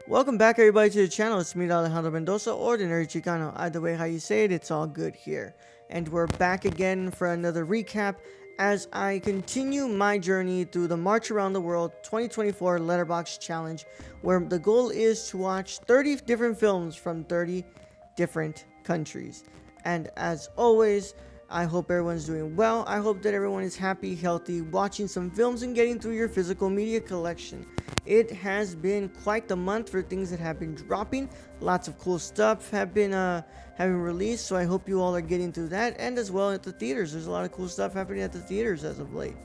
Welcome back, everybody, to the channel. It's me, Alejandro Mendoza, Ordinary Chicano. Either way how you say it, it's all good here. And we're back again for another recap as I continue my journey through the March Around the World 2024 Letterboxd Challenge, where the goal is to watch 30 different films from 30 different countries. And as always, I hope everyone's doing well. I hope that everyone is happy, healthy, watching some films and getting through your physical media collection. It has been quite the month for things that have been dropping. Lots of cool stuff have been having released, so I hope you all are getting through that. And as well at the theaters, there's a lot of cool stuff happening at the theaters as of late.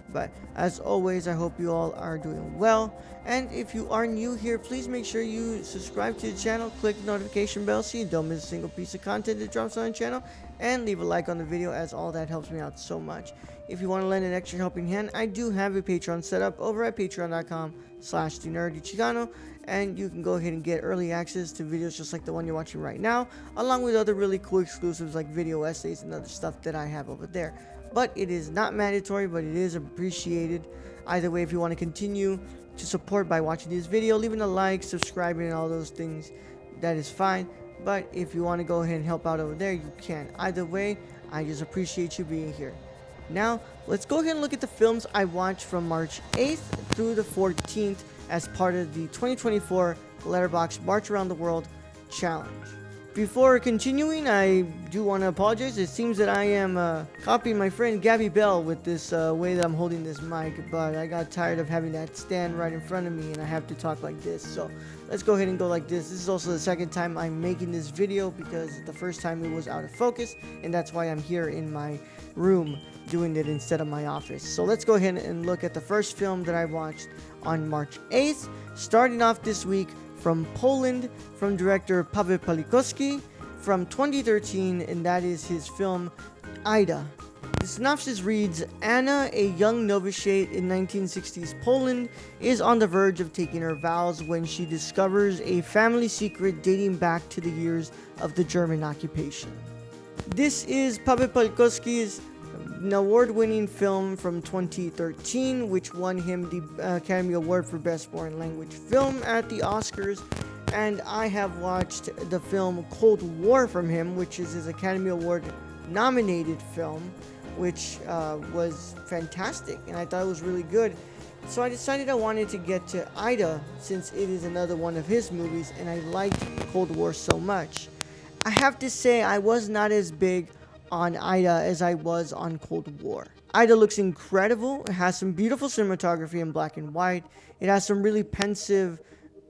But as always, I hope you all are doing well. And if you are new here, please make sure you subscribe to the channel, click the notification bell so you don't miss a single piece of content that drops on the channel, and leave a like on the video, as all that helps me out so much. If you want to lend an extra helping hand, I do have a Patreon set up over at patreon.com/TheNerdyChicano, and you can go ahead and get early access to videos just like the one you're watching right now, along with other really cool exclusives like video essays and other stuff that I have over there. But it is not mandatory, but it is appreciated. Either way, if you want to continue to support by watching this video, leaving a like, subscribing, and all those things, that is fine. But if you want to go ahead and help out over there, you can. Either way, I just appreciate you being here. Now, let's go ahead and look at the films I watched from March 8th through the 14th as part of the 2024 Letterboxd March Around the World Challenge. Before continuing, I do want to apologize. It seems that I am copying my friend Gabby Bell with this way that I'm holding this mic, but I got tired of having that stand right in front of me and I have to talk like this. So let's go ahead and go like this. This is also the second time I'm making this video because the first time it was out of focus, and that's why I'm here in my room doing it instead of my office. So let's go ahead and look at the first film that I watched on March 8th, starting off this week from Poland, from director Paweł Palikowski, from 2013, and that is his film Ida. The synopsis reads: Anna, a young novitiate in 1960s Poland, is on the verge of taking her vows when she discovers a family secret dating back to the years of the German occupation. This is Paweł Palikowski's an award-winning film from 2013, which won him the Academy Award for Best Foreign Language Film at the Oscars. And I have watched the film Cold War from him, which is his Academy Award nominated film, which was fantastic, and I thought it was really good. So I decided I wanted to get to Ida, since it is another one of his movies, and I liked Cold War so much. I have to say I was not as big on Ida as I was on Cold War. Ida looks incredible. It has some beautiful cinematography in black and white. It has some really pensive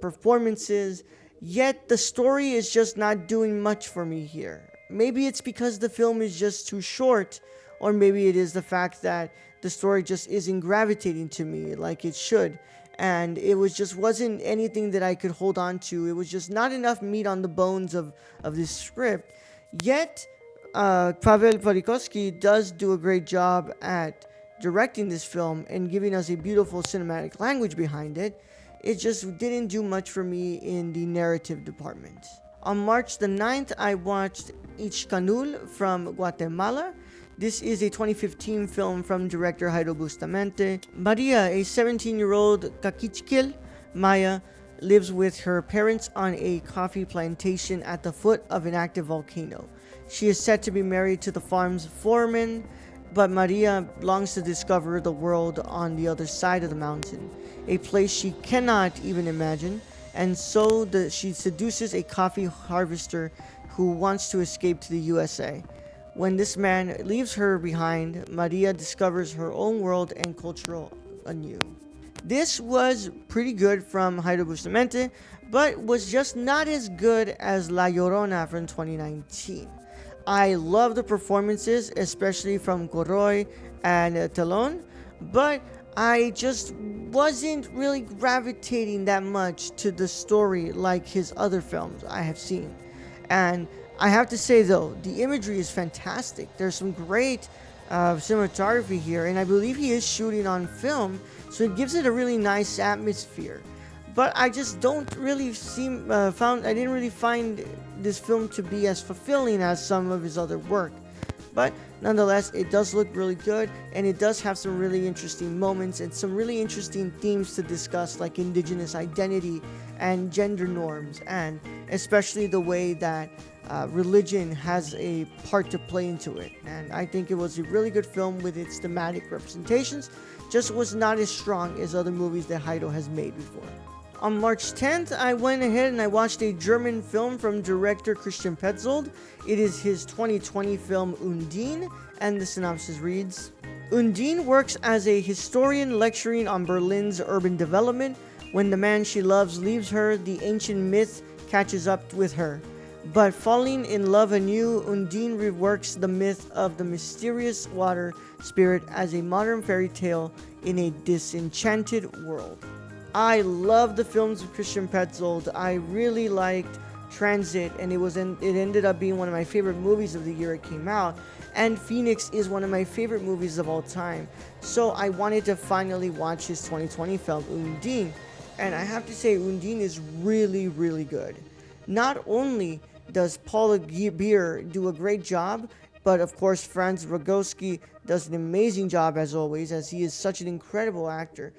performances, yet the story is just not doing much for me here. Maybe it's because the film is just too short, or maybe it is the fact that the story just isn't gravitating to me like it should, and it wasn't anything that I could hold on to. It was just not enough meat on the bones of this script. Yet Paweł Palikowski does do a great job at directing this film and giving us a beautiful cinematic language behind it. It just didn't do much for me in the narrative department. On March the 9th, I watched Ixcanul from Guatemala. This is a 2015 film from director Jairo Bustamante. Maria, a 17-year-old Caciquel Maya, lives with her parents on a coffee plantation at the foot of an active volcano. She is set to be married to the farm's foreman, but Maria longs to discover the world on the other side of the mountain, a place she cannot even imagine, and so she seduces a coffee harvester who wants to escape to the USA. When this man leaves her behind, Maria discovers her own world and culture anew. This was pretty good from Jairo Bustamante, but was just not as good as La Llorona from 2019. I love the performances, especially from Coroy and Talon, but I just wasn't really gravitating that much to the story like his other films I have seen. And I have to say, though, the imagery is fantastic. There's some great cinematography here, and I believe he is shooting on film, so it gives it a really nice atmosphere. But I just don't really I didn't really find this film to be as fulfilling as some of his other work. But nonetheless, it does look really good, and it does have some really interesting moments and some really interesting themes to discuss, like indigenous identity and gender norms, and especially the way that religion has a part to play into it. And I think it was a really good film with its thematic representations, just was not as strong as other movies that Hayao has made before. On March 10th, I went ahead and I watched a German film from director Christian Petzold. It is his 2020 film Undine, and the synopsis reads: Undine works as a historian lecturing on Berlin's urban development. When the man she loves leaves her, the ancient myth catches up with her. But falling in love anew, Undine reworks the myth of the mysterious water spirit as a modern fairy tale in a disenchanted world. I love the films of Christian Petzold. I really liked Transit, and it ended up being one of my favorite movies of the year it came out. And Phoenix is one of my favorite movies of all time. So I wanted to finally watch his 2020 film Undine. And I have to say, Undine is really, really good. Not only does Paula Beer do a great job, but of course Franz Rogowski does an amazing job as always, as he is such an incredible actor.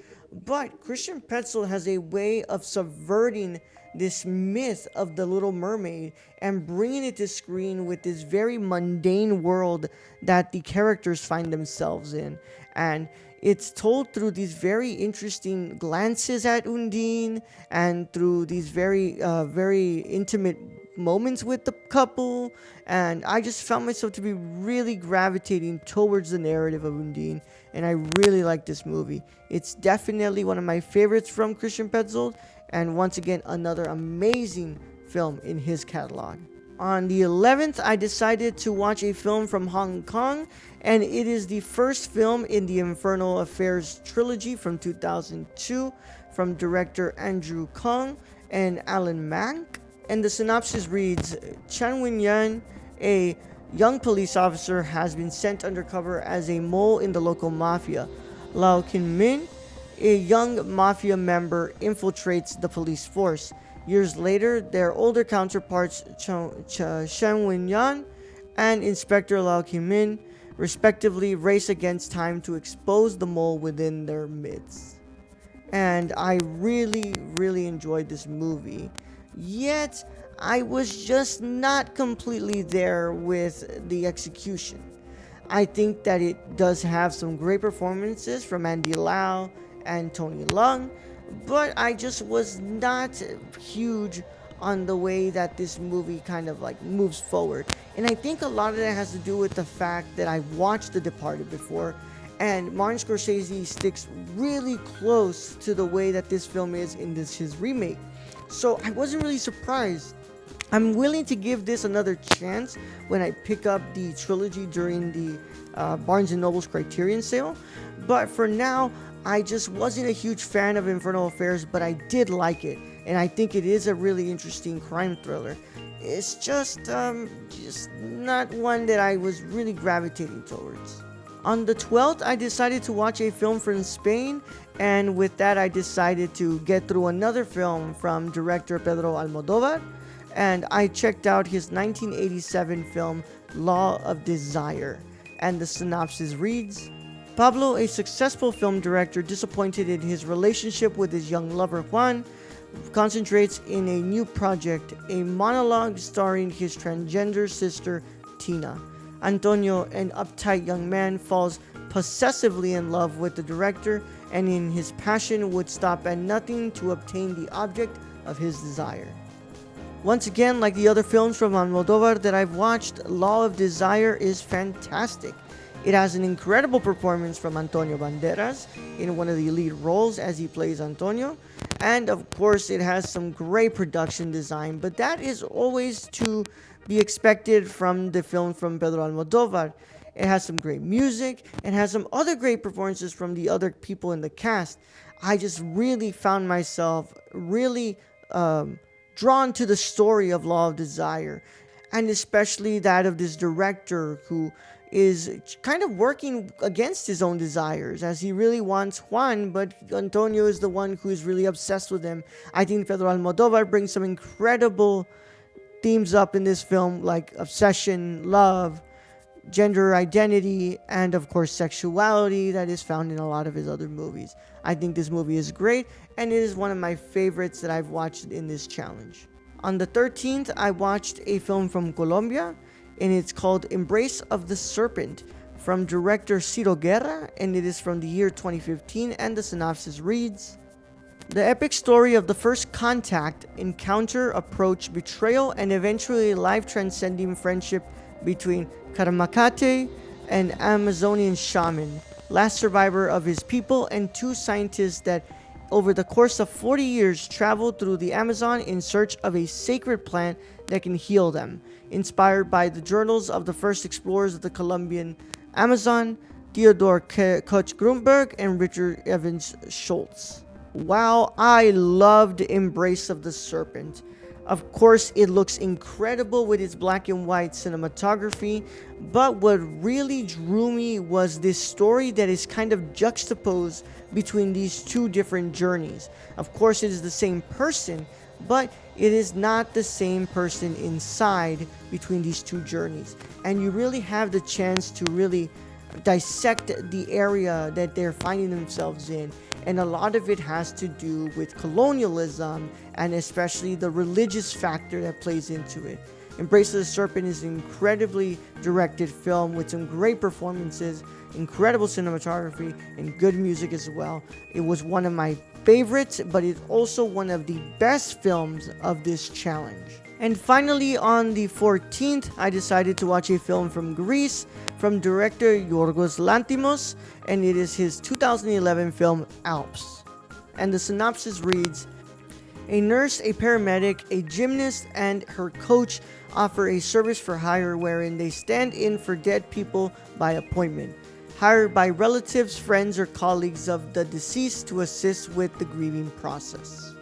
But Christian Petzold has a way of subverting this myth of the Little Mermaid and bringing it to screen with this very mundane world that the characters find themselves in. And it's told through these very interesting glances at Undine and through these very intimate moments with the couple. And I just found myself to be really gravitating towards the narrative of Undine, and I really like this movie. It's definitely one of my favorites from Christian Petzold, and once again, another amazing film in his catalog. On the 11th, I decided to watch a film from Hong Kong, and it is the first film in the Infernal Affairs trilogy from 2002 from director Andrew Kong and Alan Mak. And the synopsis reads: Chan Wen-yan, a young police officer, has been sent undercover as a mole in the local mafia. Lau Kin-min, a young mafia member, infiltrates the police force. Years later, their older counterparts Chan Wen-yan and Inspector Lau Kin-min respectively race against time to expose the mole within their midst. And I really, really enjoyed this movie. Yet, I was just not completely there with the execution. I think that it does have some great performances from Andy Lau and Tony Leung, but I just was not huge on the way that this movie kind of like moves forward. And I think a lot of that has to do with the fact that I watched The Departed before, and Martin Scorsese sticks really close to the way that this film is in his remake. So I wasn't really surprised. I'm willing to give this another chance when I pick up the trilogy during the Barnes & Noble's Criterion sale. But for now, I just wasn't a huge fan of Infernal Affairs, but I did like it. And I think it is a really interesting crime thriller. It's just not one that I was really gravitating towards. On the 12th, I decided to watch a film from Spain, and with that I decided to get through another film from director Pedro Almodóvar, and I checked out his 1987 film Law of Desire, and the synopsis reads: Pablo, a successful film director disappointed in his relationship with his young lover Juan, concentrates in a new project, a monologue starring his transgender sister Tina. Antonio, an uptight young man, falls possessively in love with the director, and in his passion would stop at nothing to obtain the object of his desire. Once again, like the other films from Almodóvar that I've watched, Law of Desire is fantastic. It has an incredible performance from Antonio Banderas in one of the lead roles as he plays Antonio, and of course it has some great production design, but that is always to be expected from the film from Pedro Almodóvar. It has some great music and has some other great performances from the other people in the cast. I just really found myself really drawn to the story of Law of Desire, and especially that of this director who is kind of working against his own desires, as he really wants Juan, but Antonio is the one who is really obsessed with him. I think Pedro Almodóvar brings some incredible themes up in this film, like obsession, love, gender identity, and of course sexuality that is found in a lot of his other movies. I think this movie is great, and it is one of my favorites that I've watched in this challenge. On the 13th, I watched a film from Colombia, and it's called Embrace of the Serpent, from director Ciro Guerra, and it is from the year 2015, and the synopsis reads: the epic story of the first contact, encounter, approach, betrayal, and eventually life-transcending friendship between Karamakate, an Amazonian shaman, last survivor of his people, and two scientists that, over the course of 40 years, traveled through the Amazon in search of a sacred plant that can heal them, inspired by the journals of the first explorers of the Colombian Amazon, Theodore Koch Grunberg and Richard Evans Schultz. Wow, I loved Embrace of the Serpent. Of course, it looks incredible with its black and white cinematography, but what really drew me was this story that is kind of juxtaposed between these two different journeys. Of course, it is the same person, but it is not the same person inside between these two journeys. And you really have the chance to really dissect the area that they're finding themselves in. And a lot of it has to do with colonialism and especially the religious factor that plays into it. Embrace of the Serpent is an incredibly directed film with some great performances, incredible cinematography, and good music as well. It was one of my favorites, but it's also one of the best films of this challenge. And finally, on the 14th, I decided to watch a film from Greece from director Yorgos Lanthimos, and it is his 2011 film Alps. And the synopsis reads: a nurse, a paramedic, a gymnast, and her coach offer a service for hire wherein they stand in for dead people by appointment, hired by relatives, friends, or colleagues of the deceased to assist with the grieving process.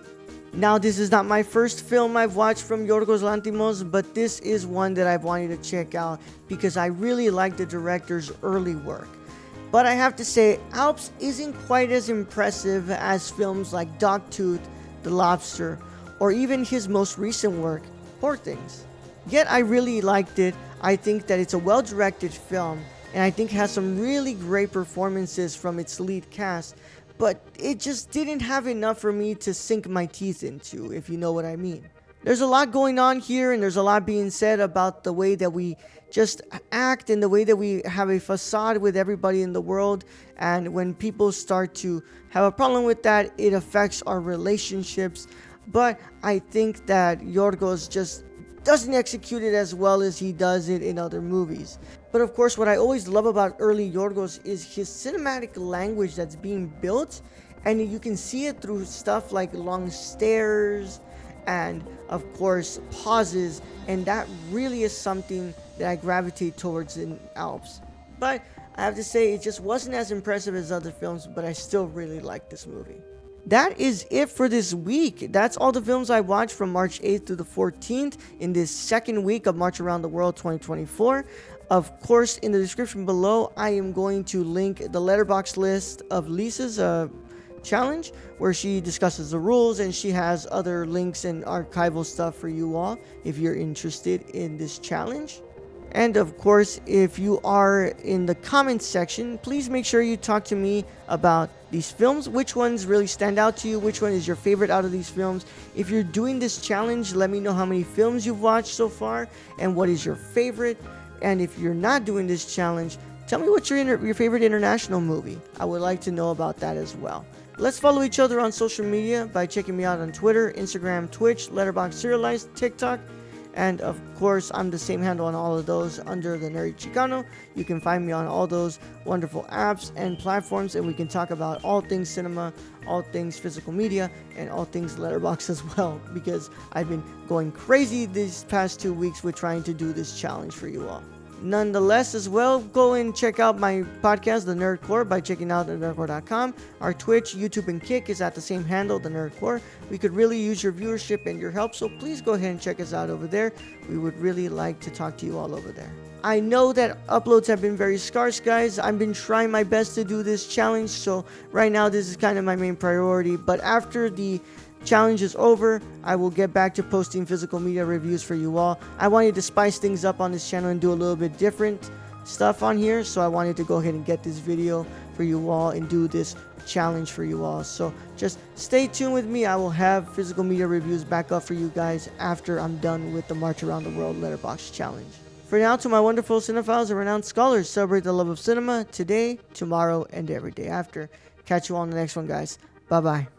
Now, this is not my first film I've watched from Yorgos Lanthimos, but this is one that I've wanted to check out because I really like the director's early work. But I have to say, Alps isn't quite as impressive as films like Dogtooth, The Lobster, or even his most recent work, Poor Things. Yet I really liked it. I think that it's a well-directed film, and I think it has some really great performances from its lead cast, but it just didn't have enough for me to sink my teeth into, if you know what I mean. There's a lot going on here, and there's a lot being said about the way that we just act and the way that we have a facade with everybody in the world. And when people start to have a problem with that, it affects our relationships. But I think that Yorgos just doesn't execute it as well as he does it in other movies. But of course, what I always love about early Yorgos is his cinematic language that's being built, and you can see it through stuff like long stares and of course pauses, and that really is something that I gravitate towards in Alps. But I have to say, it just wasn't as impressive as other films, but I still really like this movie. That is it for this week. That's all the films I watched from March 8th through the 14th in this second week of March Around the World 2024. Of course, in the description below, I am going to link the Letterboxd list of Lisa's challenge, where she discusses the rules, and she has other links and archival stuff for you all if you're interested in this challenge. And of course, if you are in the comments section, please make sure you talk to me about these films. Which ones really stand out to you? Which one is your favorite out of these films? If you're doing this challenge, let me know how many films you've watched so far and what is your favorite. And if you're not doing this challenge, tell me what's your favorite international movie. I would like to know about that as well. Let's follow each other on social media by checking me out on Twitter, Instagram, Twitch, Letterboxd Serialized, TikTok. And of course, I'm the same handle on all of those under the Nerd Chicano. You can find me on all those wonderful apps and platforms, and we can talk about all things cinema, all things physical media, and all things Letterboxd as well, because I've been going crazy these past 2 weeks with trying to do this challenge for you all. Nonetheless, as well, go and check out my podcast, The Nerd Core, by checking out thenerdcore.com. Our Twitch, YouTube, and Kick is at the same handle, The Nerd Core. We could really use your viewership and your help, so please go ahead and check us out over there. We would really like to talk to you all over there. I know that uploads have been very scarce, guys. I've been trying my best to do this challenge, so right now this is kind of my main priority. But after the challenge is over, I will get back to posting physical media reviews for you all. I wanted to spice things up on this channel and do a little bit different stuff on here, so I wanted to go ahead and get this video for you all and do this challenge for you all. So just stay tuned with me. I will have physical media reviews back up for you guys after I'm done with the March Around the World Letterboxd challenge. For now, to my wonderful cinephiles and renowned scholars, celebrate the love of cinema today, tomorrow, and every day after. Catch you all in the next one, guys. Bye bye.